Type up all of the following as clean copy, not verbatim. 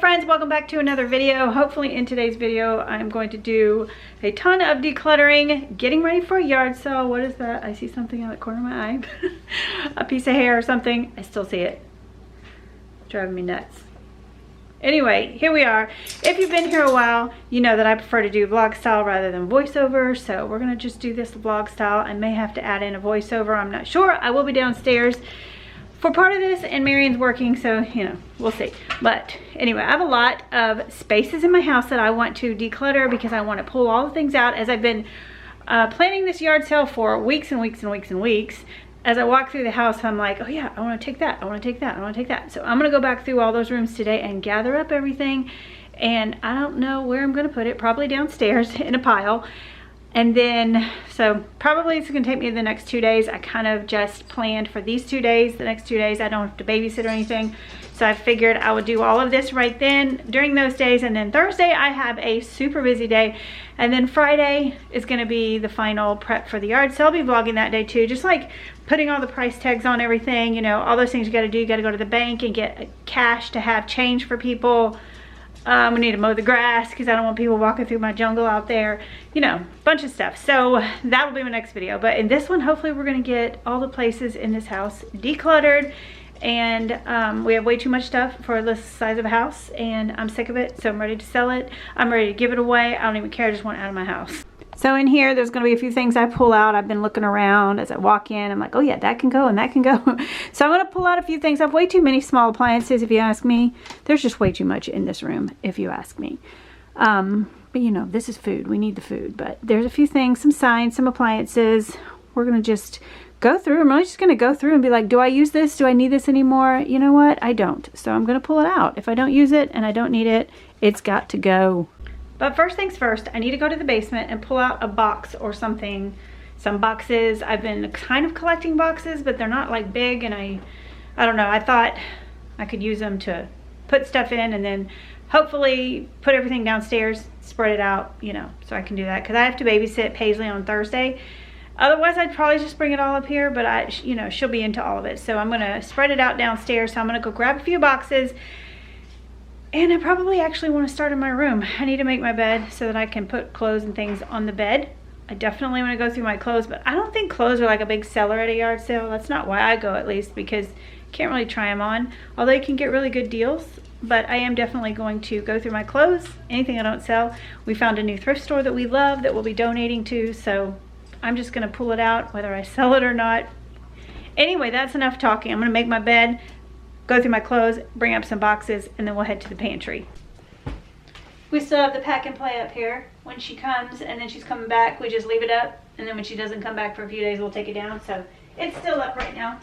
friends, welcome back to another video. Hopefully in today's video I'm going to do a ton of decluttering, getting ready for a yard sale. What is that? I see something out of the corner of my eye. A piece of hair or something. I still see it. Driving me nuts. Anyway, here we are. If you've been here a while, you know that I prefer to do vlog style rather than voiceover, so we're gonna just do this vlog style. I may have to add in a voiceover, I'm not sure. I will be downstairs for part of this, and Marion's working, so you know, we'll see. But anyway, I have a lot of spaces in my house that I want to declutter because I want to pull all the things out. As I've been planning this yard sale for weeks and weeks and weeks and weeks, as I walk through the house, I'm like, oh yeah, I want to take that, I want to take that, I want to take that. So I'm going to go back through all those rooms today and gather up everything, and I don't know where I'm going to put it, probably downstairs in a pile. And then, so probably it's gonna take me the next 2 days. I kind of just planned for these 2 days. The next 2 days I don't have to babysit or anything. So I figured I would do all of this right then during those days. And then Thursday I have a super busy day. And then Friday is gonna be the final prep for the yard. So I'll be vlogging that day too. Just like putting all the price tags on everything, you know, all those things you gotta do. You gotta go to the bank and get cash to have change for people. We need to mow the grass because I don't want people walking through my jungle out there, you know, bunch of stuff. So that'll be my next video, but in this one hopefully we're going to get all the places in this house decluttered. And we have way too much stuff for this size of a house, and I'm sick of it, so I'm ready to sell it. I'm ready to give it away. I don't even care, I just want it out of my house. So in here, there's going to be a few things I pull out. I've been looking around as I walk in. I'm like, oh yeah, that can go and that can go. So I'm going to pull out a few things. I have way too many small appliances, if you ask me. There's just way too much in this room, if you ask me. But you know, this is food. We need the food. But there's a few things, some signs, some appliances. We're going to just go through. I'm really just going to go through and be like, do I use this? Do I need this anymore? You know what? I don't. So I'm going to pull it out. If I don't use it and I don't need it, it's got to go. But first things first, I need to go to the basement and pull out a box or something. Some boxes. I've been kind of collecting boxes, but they're not like big, and I don't know. I thought I could use them to put stuff in and then hopefully put everything downstairs, spread it out, you know, so I can do that because I have to babysit Paisley on Thursday. Otherwise, I'd probably just bring it all up here, but you know, she'll be into all of it. So I'm gonna spread it out downstairs. So I'm gonna go grab a few boxes. And I probably actually want to start in my room. I need to make my bed so that I can put clothes and things on the bed. I definitely want to go through my clothes, but I don't think clothes are like a big seller at a yard sale. That's not why I go, at least, because you can't really try them on. Although you can get really good deals, but I am definitely going to go through my clothes. Anything I don't sell. We found a new thrift store that we love that we'll be donating to, so I'm just going to pull it out whether I sell it or not. Anyway, that's enough talking. I'm going to make my bed, go through my clothes, bring up some boxes, and then we'll head to the pantry. We still have the pack and play up here. When she comes and then she's coming back, we just leave it up, and then when she doesn't come back for a few days, we'll take it down. So it's still up right now.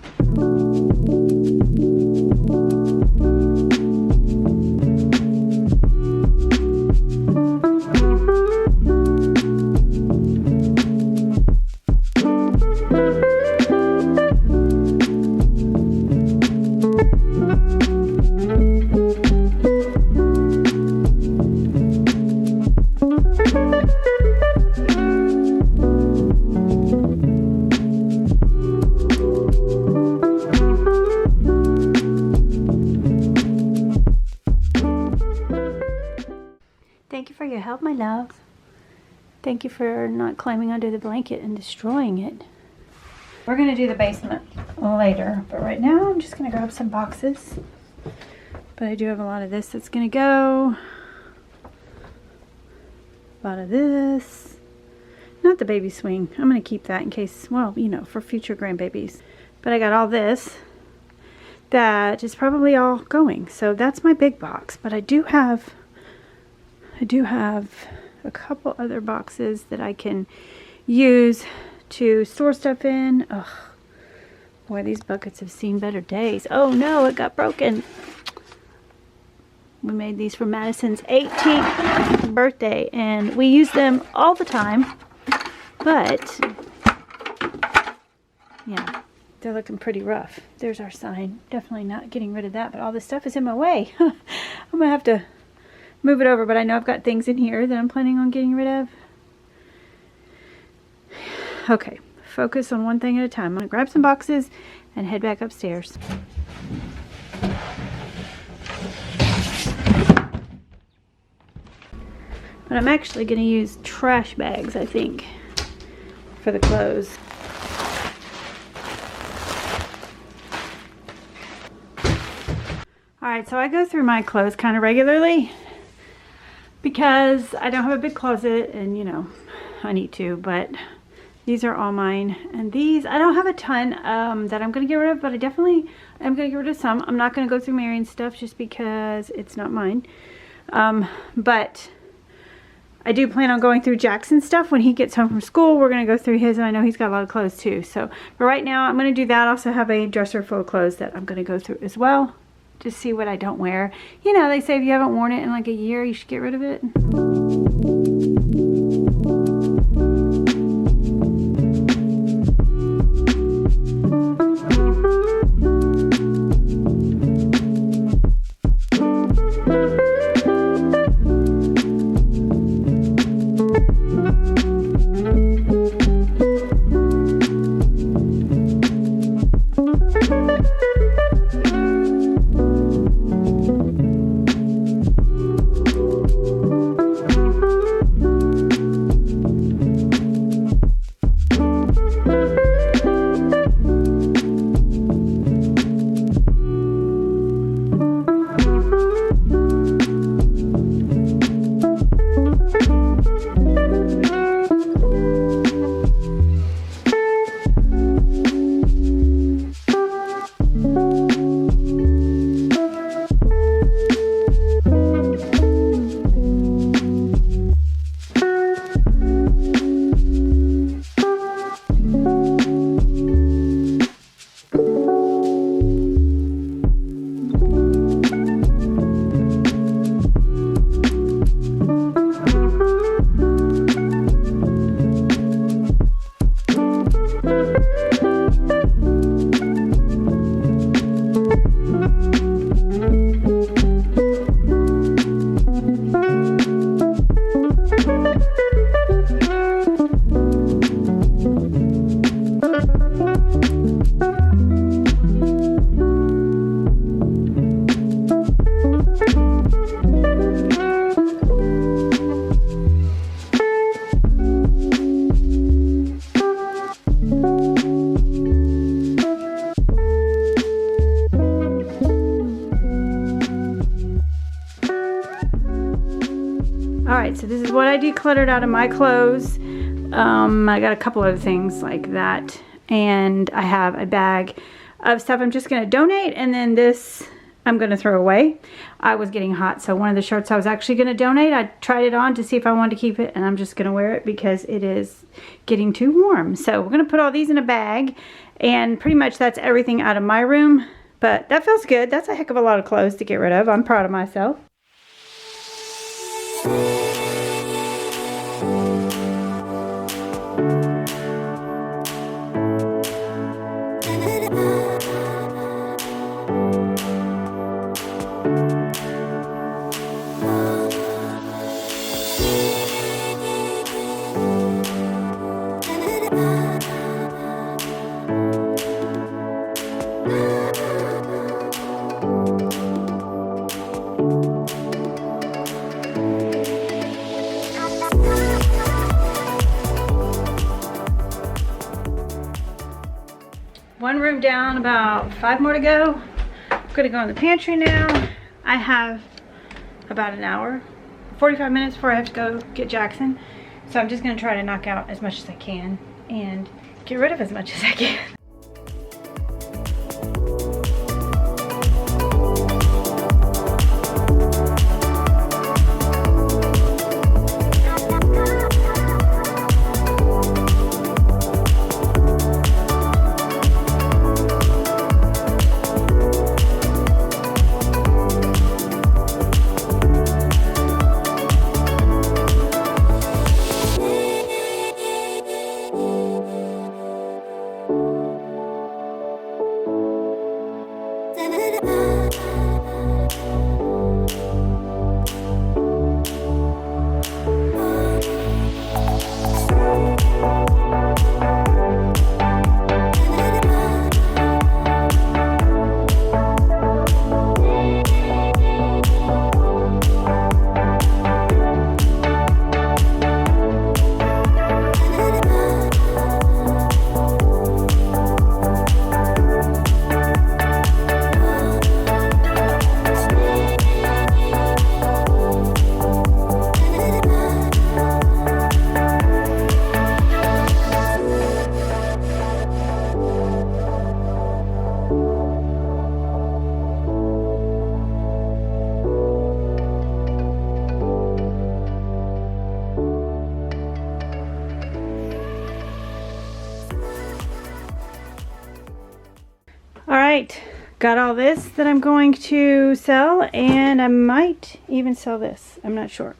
Thank you for your help, my love. Thank you for not climbing under the blanket and destroying it. We're going to do the basement later, but right now I'm just going to grab some boxes. But I do have a lot of this that's going to go. A lot of this. Not the baby swing. I'm going to keep that in case, well, you know, for future grandbabies. But I got all this that is probably all going. So that's my big box. But I do have a couple other boxes that I can use to store stuff in. Ugh, boy, these buckets have seen better days. Oh no, it got broken. We made these for Madison's 18th birthday, and we use them all the time. But yeah, they're looking pretty rough. There's our sign. Definitely not getting rid of that, but all this stuff is in my way. I'm gonna have to move it over, but I know I've got things in here that I'm planning on getting rid of. Okay, focus on one thing at a time. I'm gonna grab some boxes and head back upstairs. But I'm actually going to use trash bags, I think, for the clothes. Alright, so I go through my clothes kind of regularly because I don't have a big closet and, you know, I need to, but these are all mine. And these, I don't have a ton that I'm going to get rid of, but I definitely am going to get rid of some. I'm not going to go through Marion's stuff just because it's not mine. But I do plan on going through Jackson's stuff when he gets home from school. We're going to go through his, and I know he's got a lot of clothes too. So, but right now I'm going to do that. I also have a dresser full of clothes that I'm going to go through as well. Just see what I don't wear. You know, they say if you haven't worn it in like a year, you should get rid of it. Alright, so this is what I decluttered out of my clothes. I got a couple other things like that. And I have a bag of stuff I'm just going to donate. And then this I'm going to throw away. I was getting hot, so one of the shirts I was actually going to donate. I tried it on to see if I wanted to keep it. And I'm just going to wear it because it is getting too warm. So we're going to put all these in a bag. And pretty much that's everything out of my room. But that feels good. That's a heck of a lot of clothes to get rid of. I'm proud of myself. One room down, about 5 more to go. I'm gonna go in the pantry now. I have about an hour, 45 minutes before I have to go get Jackson. So I'm just gonna try to knock out as much as I can and get rid of as much as I can. right, got all this that I'm going to sell, and I might even sell this. I'm not sure.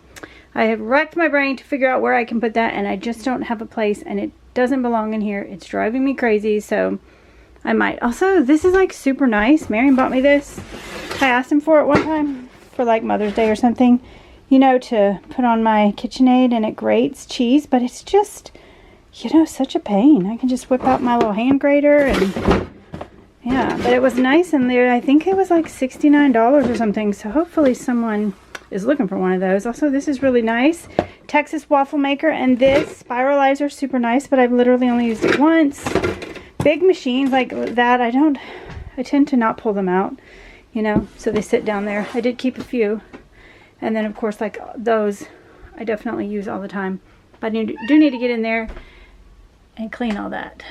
I have racked my brain to figure out where I can put that, and I just don't have a place, and it doesn't belong in here. It's driving me crazy, so I might. Also, this is like super nice. Marion bought me this. I asked him for it one time for like Mother's Day or something, you know, to put on my KitchenAid, and it grates cheese, but it's just, you know, such a pain. I can just whip out my little hand grater, and yeah, but it was nice in there. I think it was like $69 or something, so hopefully someone is looking for one of those. Also, this is really nice. Texas waffle maker, and this spiralizer, super nice, but I've literally only used it once. Big machines like that, I tend to not pull them out, you know, so they sit down there. I did keep a few, and then of course like those I definitely use all the time, but I do need to get in there and clean all that.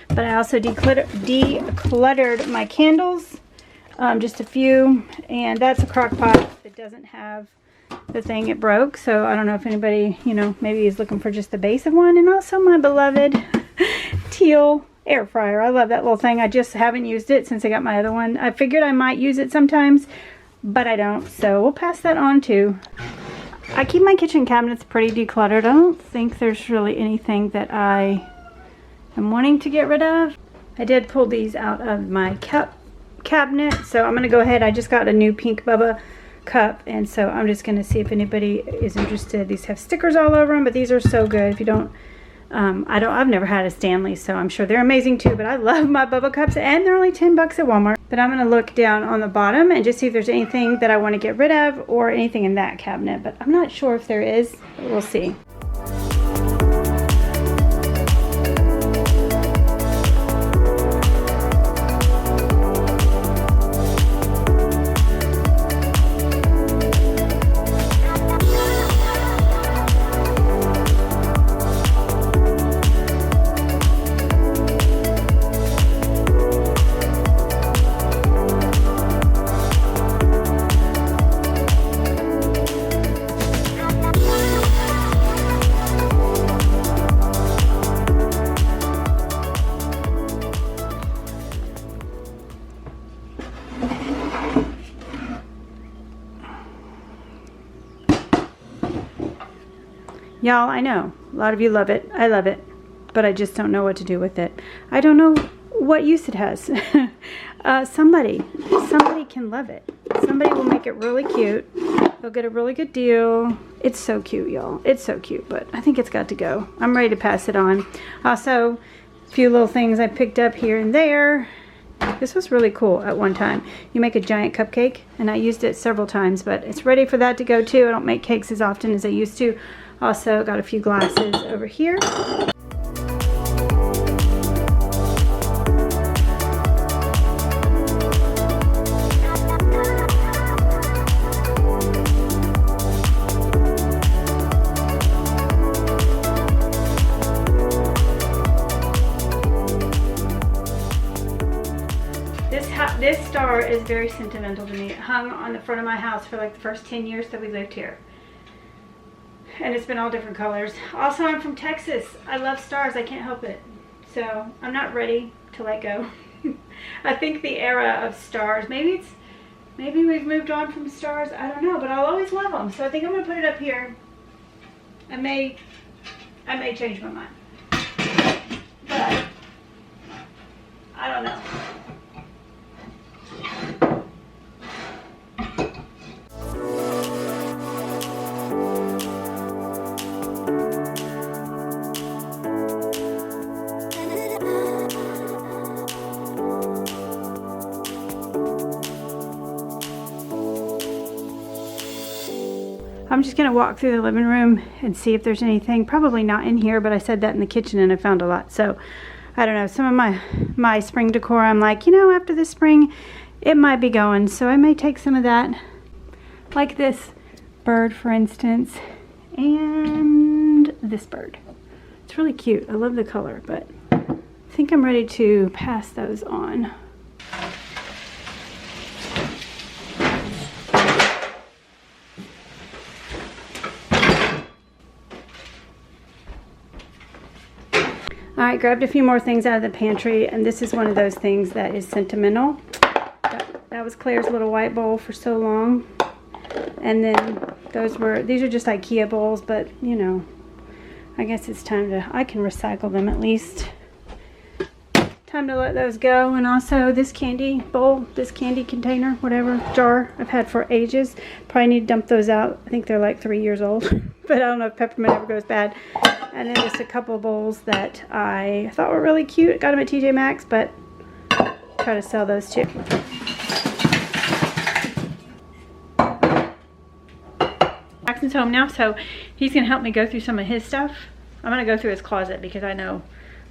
But I also decluttered my candles, just a few, and that's a crock pot that doesn't have the thing. It broke, so I don't know if anybody, you know, maybe is looking for just the base of one. And also my beloved teal air fryer. I love that little thing. I just haven't used it since I got my other one. I figured I might use it sometimes, but I don't, so we'll pass that on too. I keep my kitchen cabinets pretty decluttered. I don't think there's really anything that I am wanting to get rid of. I did pull these out of my cup cabinet, so I'm gonna go ahead. I just got a new pink Bubba cup, and so I'm just gonna see if anybody is interested. These have stickers all over them, but these are so good. If you don't, I've never had a Stanley, so I'm sure they're amazing too, but I love my Bubba cups, and they're only 10 bucks at Walmart. But I'm gonna look down on the bottom and just see if there's anything that I want to get rid of or anything in that cabinet, but I'm not sure if there is. We'll see. Y'all, I know a lot of you love it. I love it, but I just don't know what to do with it. I don't know what use it has. Somebody can love it. Somebody will make it really cute. They'll get a really good deal. It's so cute, y'all. It's so cute, but I think it's got to go. I'm ready to pass it on. Also, a few little things I picked up here and there. This was really cool at one time. You make a giant cupcake, and I used it several times, but it's ready for that to go too. I don't make cakes as often as I used to. Also got a few glasses over here. This star is very sentimental to me. It hung on the front of my house for like the first 10 years that we lived here. And it's been all different colors. Also, I'm from Texas. I love stars. I can't help it. So I'm not ready to let go. I think the era of stars, maybe we've moved on from stars. I don't know, but I'll always love them. So I think I'm gonna put it up here. I may change my mind, but I don't know. I'm just going to walk through the living room and see if there's anything. Probably not in here, but I said that in the kitchen and I found a lot. So, I don't know. Some of my spring decor, I'm like, you know, after this spring, it might be going. So, I may take some of that. Like this bird, for instance. And this bird. It's really cute. I love the color, but I think I'm ready to pass those on. Alright, grabbed a few more things out of the pantry, and this is one of those things that is sentimental. was Claire's little white bowl for so long. And then these are just IKEA bowls, but you know, I guess it's time to, I can recycle them at least. Time to let those go. And also this candy bowl, this candy container, whatever, jar I've had for ages. Probably need to dump those out. I think they're like 3 years old, but I don't know if peppermint ever goes bad. And then just a couple of bowls that I thought were really cute. I got them at TJ Maxx, but try to sell those too. Jackson's home now, so he's gonna help me go through some of his stuff. I'm gonna go through his closet because I know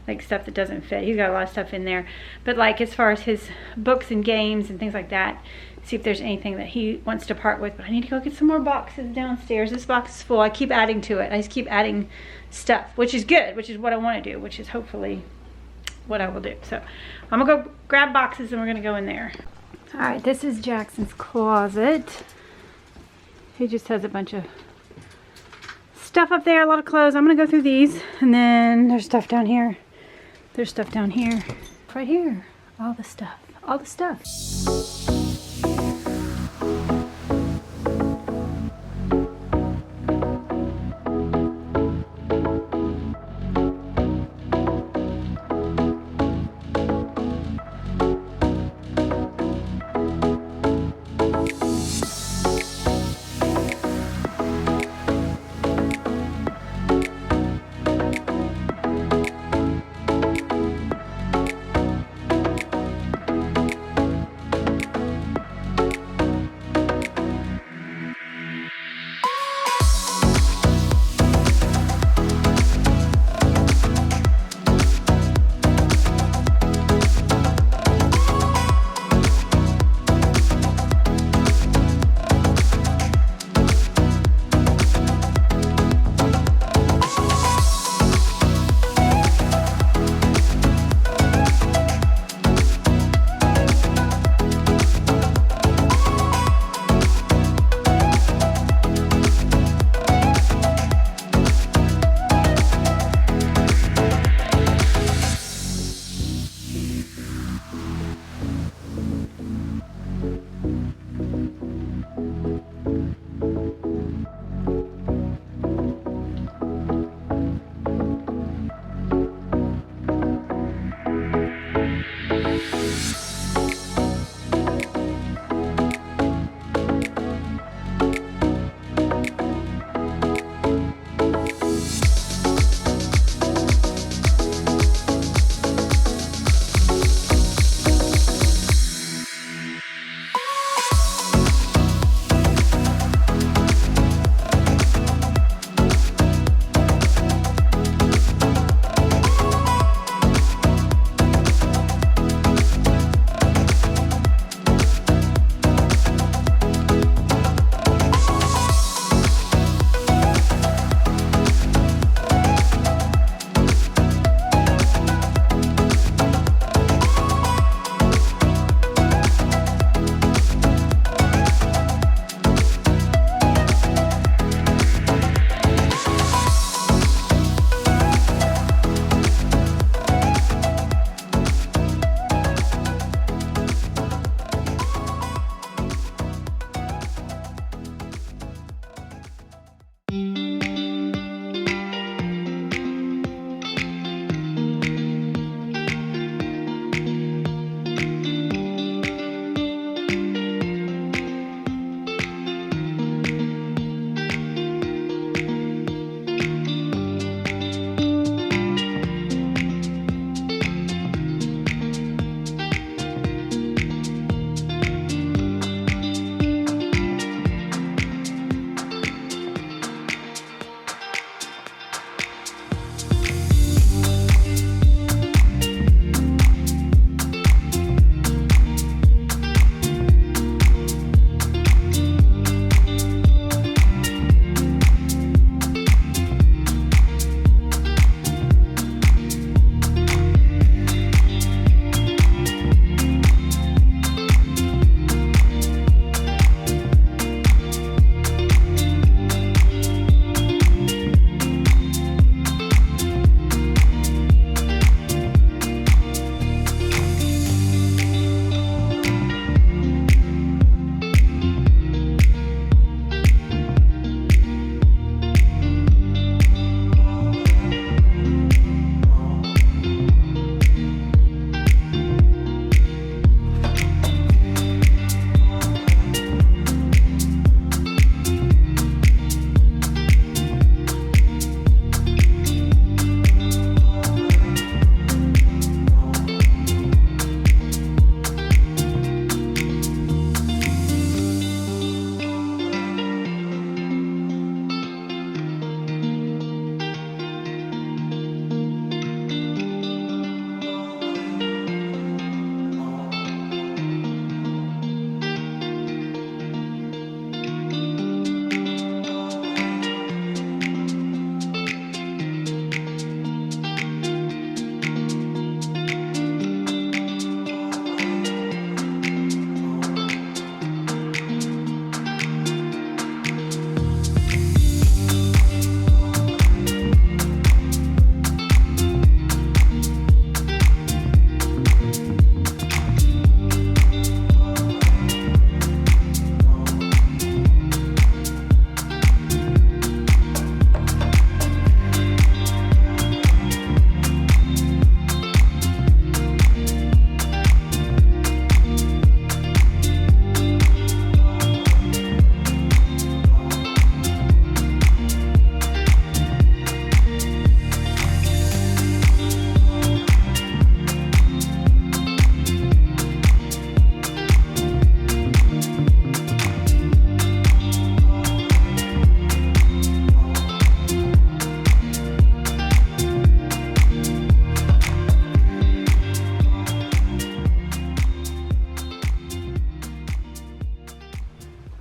like stuff that doesn't fit. He's got a lot of stuff in there, but like as far as his books and games and things like that, see if there's anything that he wants to part with. But I need to go get some more boxes downstairs. This box is full. I keep adding to it. I just keep adding stuff, which is good, which is what I want to do, which is hopefully what I will do. So I'm gonna go grab boxes and we're gonna go in there. All right, this is Jackson's closet. He just has a bunch of stuff up there, a lot of clothes. I'm gonna go through these, and then there's stuff down here. There's stuff down here. Right here. All the stuff. All the stuff.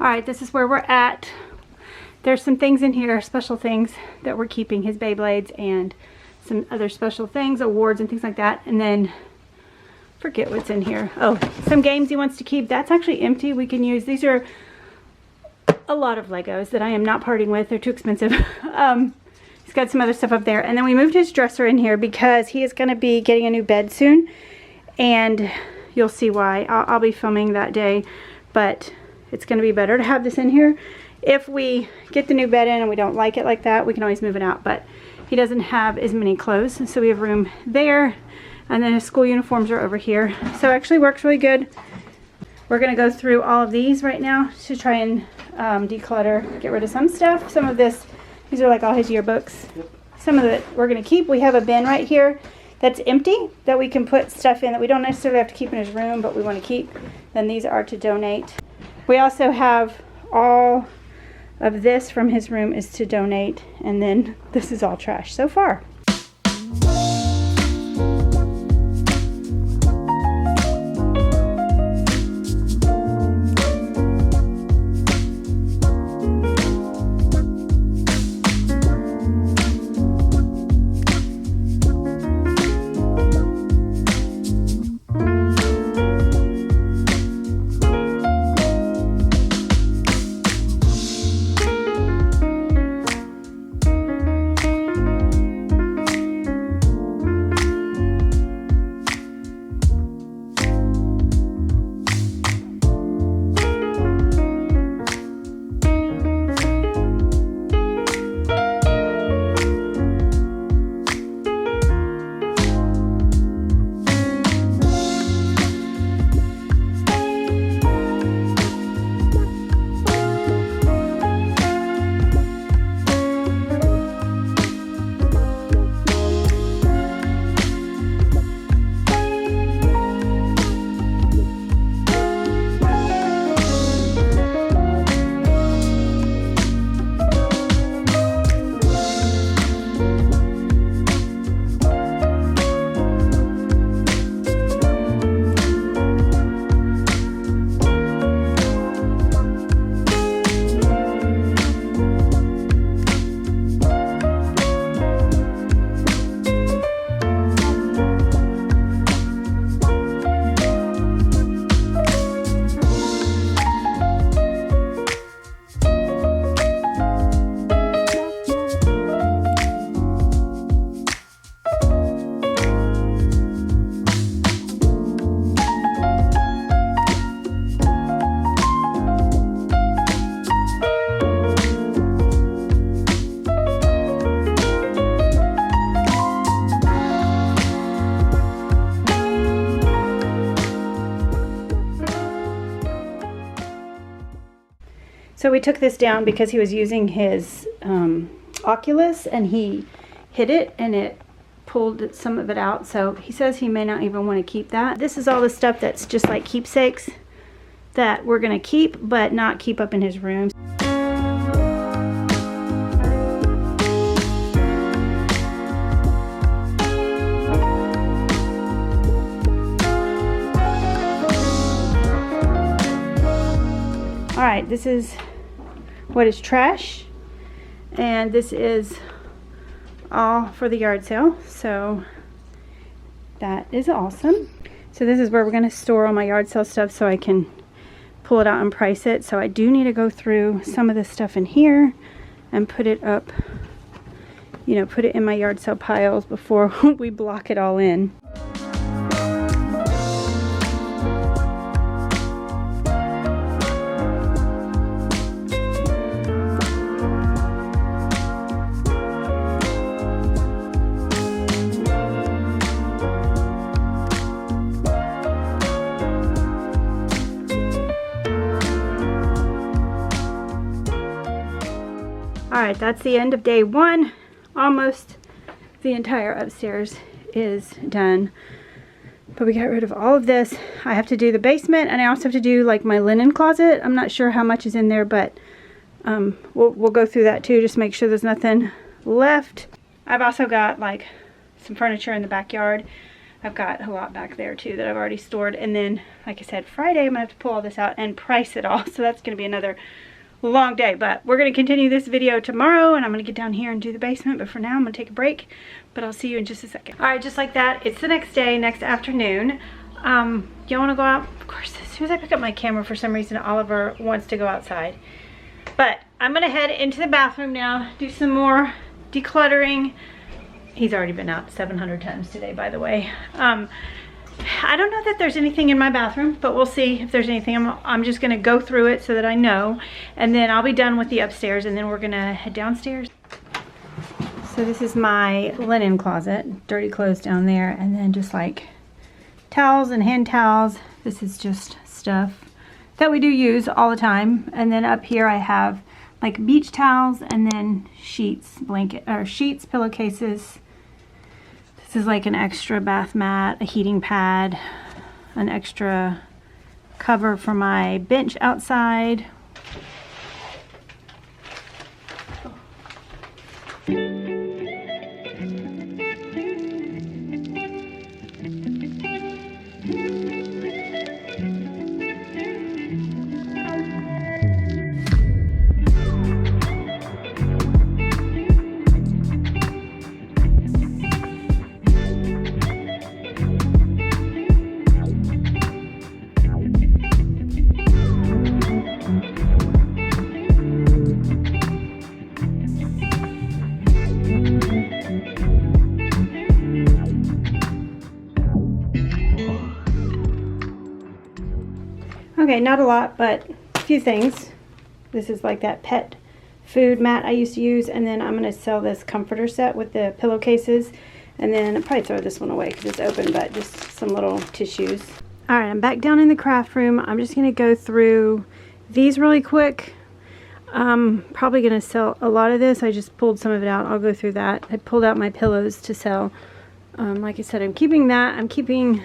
Alright, this is where we're at. There's some things in here, special things that we're keeping, his Beyblades and some other special things, awards and things like that. And then, forget what's in here. Oh, some games he wants to keep. That's actually empty. We can use, these are a lot of Legos that I am not parting with. They're too expensive. He's got some other stuff up there. And then we moved his dresser in here because he is going to be getting a new bed soon. And you'll see why. I'll be filming that day. But it's going to be better to have this in here. If we get the new bed in and we don't like it like that, we can always move it out. But he doesn't have as many clothes. So we have room there. And then his school uniforms are over here. So it actually works really good. We're going to go through all of these right now to try and declutter, get rid of some stuff. Some of this, these are like all his yearbooks. Yep. Some of it we're going to keep. We have a bin right here that's empty that we can put stuff in that we don't necessarily have to keep in his room, but we want to keep. Then these are to donate. We also have all of this from his room is to donate, and then this is all trash so far. So we took this down because he was using his Oculus and he hit it and it pulled some of it out. So he says he may not even want to keep that. This is all the stuff that's just like keepsakes that we're going to keep but not keep up in his room. Alright, this is what is trash, and this is all for the yard sale, so that is awesome. So this is where we're going to store all my yard sale stuff so I can pull it out and price it. So I do need to go through some of this stuff in here and put it up, you know, put it in my yard sale piles before we block it all in. Alright, that's the end of day one. Almost the entire upstairs is done. But we got rid of all of this. I have to do the basement, and I also have to do like my linen closet. I'm not sure how much is in there, but we'll go through that too, just make sure there's nothing left. I've also got like some furniture in the backyard. I've got a lot back there too that I've already stored. And then, like I said, Friday I'm gonna have to pull all this out and price it all. So that's gonna be another long day, but we're gonna continue this video tomorrow, and I'm gonna get down here and do the basement. But for now, I'm gonna take a break, but I'll see you in just a second. All right, just like that, it's the next day, next afternoon. You wanna go out? Of course, as soon as I pick up my camera, for some reason, Oliver wants to go outside. But I'm gonna head into the bathroom now, do some more decluttering. He's already been out 700 times today, by the way. I don't know that there's anything in my bathroom, but we'll see if there's anything. I'm just gonna go through it so that I know, and then I'll be done with the upstairs, and then we're gonna head downstairs. So this is my linen closet, dirty clothes down there, and then just like towels and hand towels. This is just stuff that we do use all the time. And then up here I have like beach towels, and then sheets, sheets, pillowcases. This is like an extra bath mat, a heating pad, an extra cover for my bench outside. Okay, not a lot, but a few things. This is like that pet food mat I used to use, and then I'm going to sell this comforter set with the pillowcases, and then I'll probably throw this one away because it's open, but just some little tissues. Alright, I'm back down in the craft room. I'm just going to go through these really quick. Probably going to sell a lot of this. I just pulled some of it out. I'll go through that. I pulled out my pillows to sell. Like I said, I'm keeping that. I'm keeping,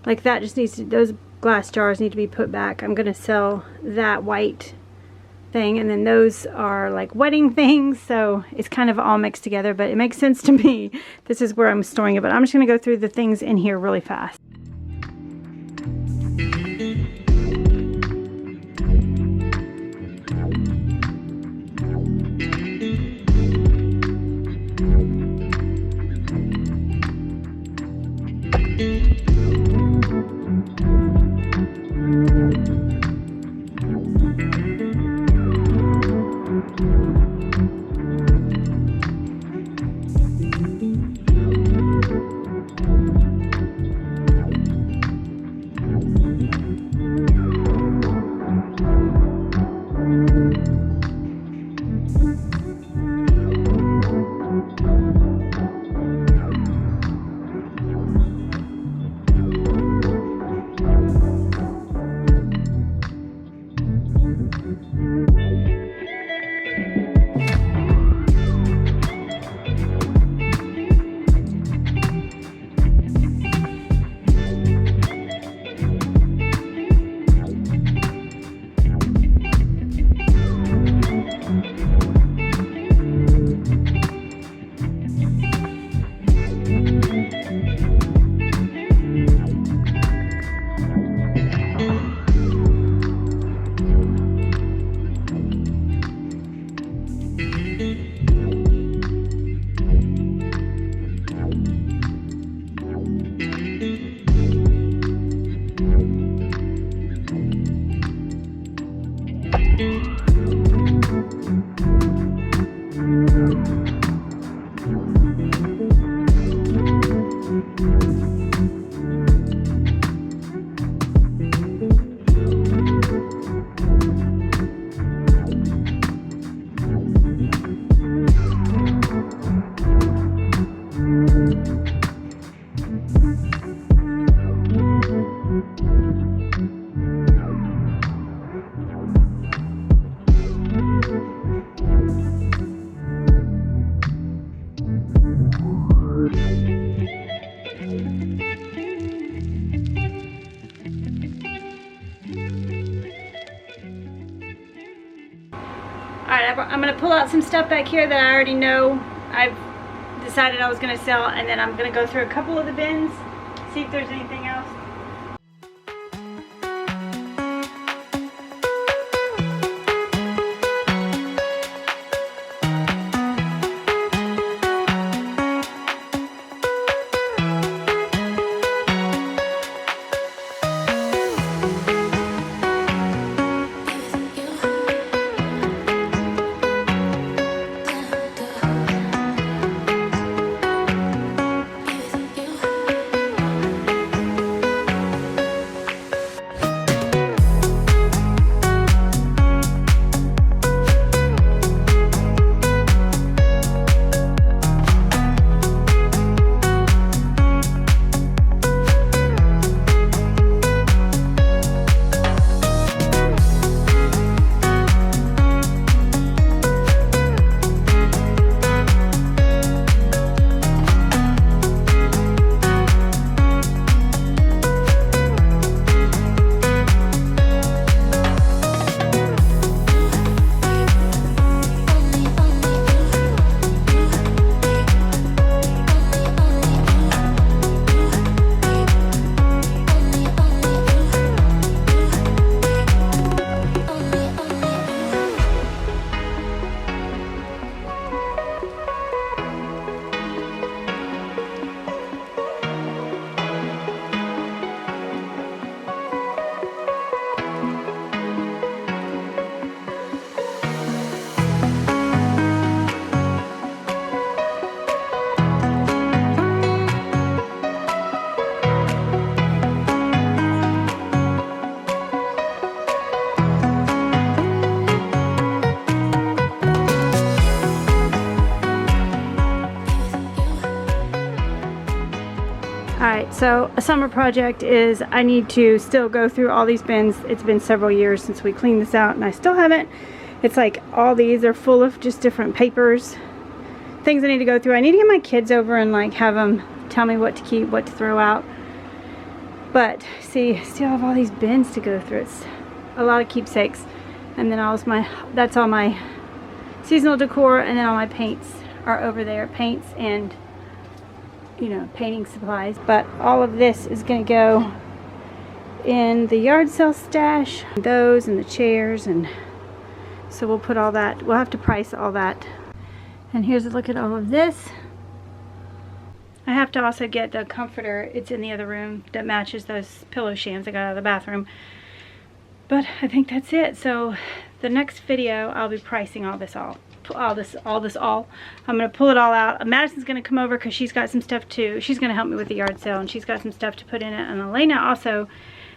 like that just needs to, those glass jars need to be put back. I'm gonna sell that white thing, and then those are like wedding things, so it's kind of all mixed together, but it makes sense to me. This is where I'm storing it, but I'm just gonna go through the things in here really fast. I'm gonna pull out some stuff back here that I already know. decided I was going to sell, and then I'm going to go through a couple of the bins, see if there's anything else. Alright, so a summer project is I need to still go through all these bins. It's been several years since we cleaned this out and I still haven't. It's like all these are full of just different papers, things I need to go through. I need to get my kids over and like have them tell me what to keep, what to throw out. But see, I still have all these bins to go through. It's a lot of keepsakes. And then that's all my seasonal decor, and then all my paints are over there. Paints and, you know, painting supplies. But all of this is going to go in the yard sale stash. Those and the chairs, and so we'll put all that. We'll have to price all that. And here's a look at all of this. I have to also get the comforter. It's in the other room that matches those pillow shams I got out of the bathroom. But I think that's it. So the next video I'll be pricing all this. I'm gonna pull it all out. Madison's gonna come over because she's got some stuff too. She's gonna help me with the yard sale, and she's got some stuff to put in it. And Elena also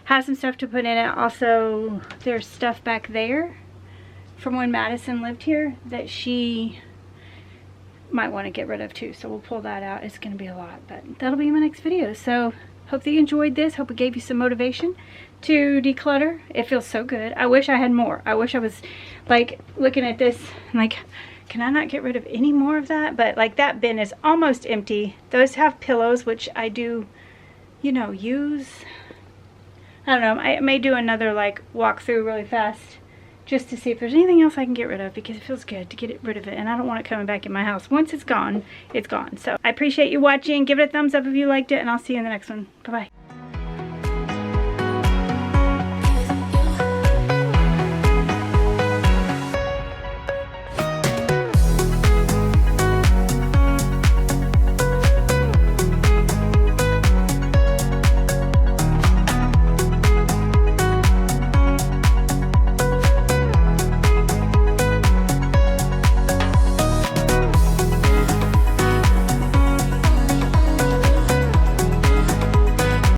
has some stuff to put in it. Also, there's stuff back there from when Madison lived here that she might want to get rid of too. So we'll pull that out. It's gonna be a lot, but that'll be in my next video. So hope that you enjoyed this. Hope it gave you some motivation to declutter. It feels so good. I wish I had more. I wish I was like looking at this and like, can I not get rid of any more of that? But like that bin is almost empty. Those have pillows, which I do, you know, use. I don't know. I may do another like walk through really fast just to see if there's anything else I can get rid of, because it feels good to get rid of it, and I don't want it coming back in my house. Once it's gone, it's gone. So I appreciate you watching. Give it a thumbs up if you liked it, and I'll see you in the next one. Bye-bye.